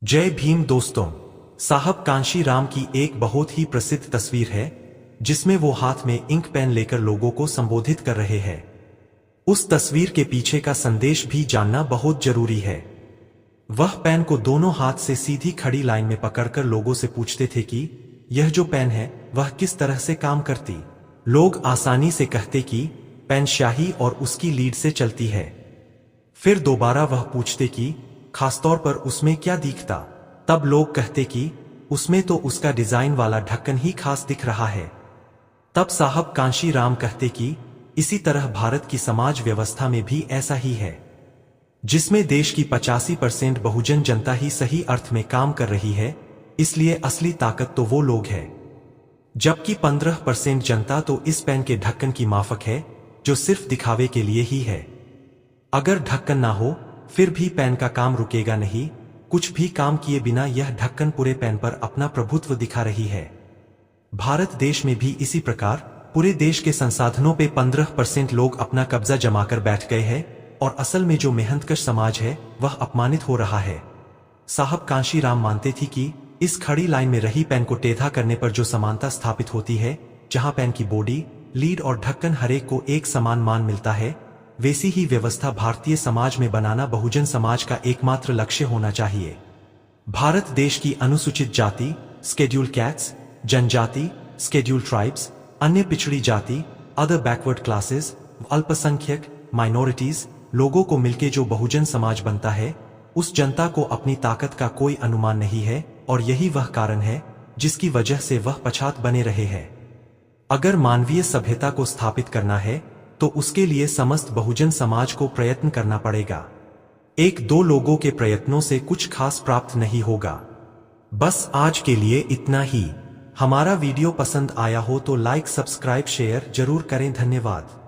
जय भीम दोस्तों। साहब कांशीराम की एक बहुत ही प्रसिद्ध तस्वीर है जिसमें वो हाथ में इंक पेन लेकर लोगों को संबोधित कर रहे हैं। उस तस्वीर के पीछे का संदेश भी जानना बहुत जरूरी है। वह पेन को दोनों हाथ से सीधी खड़ी लाइन में पकड़कर लोगों से पूछते थे कि यह जो पेन है वह किस तरह से काम करती। लोग आसानी से कहते कि पेन स्याही और उसकी लीड से चलती है। फिर दोबारा वह पूछते कि खासतौर पर उसमें क्या दिखता। तब लोग कहते कि उसमें तो उसका डिजाइन वाला ढक्कन ही खास दिख रहा है। तब साहब कांशीराम कहते कि इसी तरह भारत की समाज व्यवस्था में भी ऐसा ही है, जिसमें देश की 85% बहुजन जनता ही सही अर्थ में काम कर रही है, इसलिए असली ताकत तो वो लोग है, जबकि 15% जनता तो इस पेन के ढक्कन की माफक है जो सिर्फ दिखावे के लिए ही है। अगर ढक्कन ना हो फिर भी पेन का काम रुकेगा नहीं। कुछ भी काम किए बिना यह ढक्कन पूरे पेन पर अपना प्रभुत्व दिखा रही है। भारत देश में भी इसी प्रकार पूरे देश के संसाधनों पे 15% लोग अपना कब्जा जमाकर बैठ गए हैं और असल में जो मेहनतकश समाज है वह अपमानित हो रहा है। साहब कांशीराम मानते थी कि इस खड़ी लाइन में रही पेन को टेढ़ा करने पर जो समानता स्थापित होती है, जहां पेन की बॉडी, लीड और ढक्कन हरेक को एक समान मान मिलता है, वैसी ही व्यवस्था भारतीय समाज में बनाना बहुजन समाज का एकमात्र लक्ष्य होना चाहिए। भारत देश की अनुसूचित जाति, स्केड्यूल कैट्स, जनजाति, स्केड्यूल ट्राइब्स, अन्य पिछड़ी जाति, अदर बैकवर्ड क्लासेस, अल्पसंख्यक, माइनॉरिटीज लोगों को मिलकर जो बहुजन समाज बनता है, उस जनता को अपनी ताकत का कोई अनुमान नहीं है और यही वह कारण है जिसकी वजह से वह पछात बने रहे हैं। अगर मानवीय सभ्यता को स्थापित करना है तो उसके लिए समस्त बहुजन समाज को प्रयत्न करना पड़ेगा। एक दो लोगों के प्रयत्नों से कुछ खास प्राप्त नहीं होगा। बस आज के लिए इतना ही। हमारा वीडियो पसंद आया हो तो लाइक, सब्सक्राइब, शेयर जरूर करें। धन्यवाद।